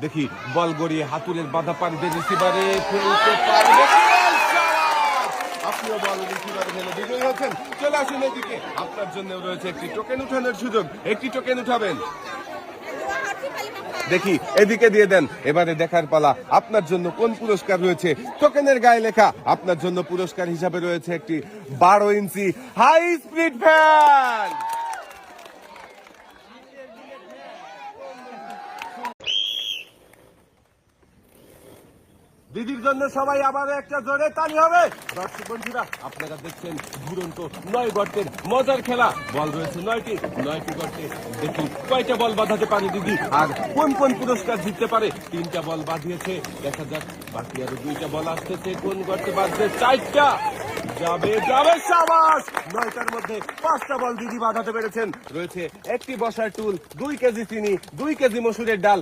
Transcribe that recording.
দেখি বল গড়িয়ে হাতুলের বাধা পারবে রিসিভারে ফেলতে পারবে। আপনিও বল রিসিভারে ফেলে বিজয়ী হচ্ছেন। চলে আসুন এদিকে, আপনার জন্য রয়েছে একটি টোকেন উঠানোর সুযোগ। একটি টোকেন উঠাবেন। দেখি এদিকে দিয়ে দেন। এবারে দেখার পালা আপনার জন্য কোন পুরস্কার রয়েছে। টোকেনের গায়ে লেখা আপনার জন্য পুরস্কার হিসাবে রয়েছে একটি 12 ইঞ্চি হাই স্পিড ফ্যান। দিদির জন্য সবাই আবার একটা জোরে তালি হবে। দর্শক বন্ধুরা, আপনারা দেখছেন ঘুরন্ত 9 গর্তের মজার খেলা। বল রয়েছে 9টি গর্তে। দেখি কয়টা বল বাঁধাতে পারে দিদি, আর কোন কোন পুরস্কার জিততে পারে। 3টা বল বাঁধিয়েছে, দেখা যাক বাকি আরো 2টা বল আসতেছে। কোন গর্তে বাঁধছে? 4টা যাবে যাবে, সাবাস। 9টার মধ্যে 5টা বল দিদি বাঁধাতে পেরেছেন। রয়েছে একটি বসার টুল, 2 কেজি চিনি, 2 কেজি মসুরের ডাল,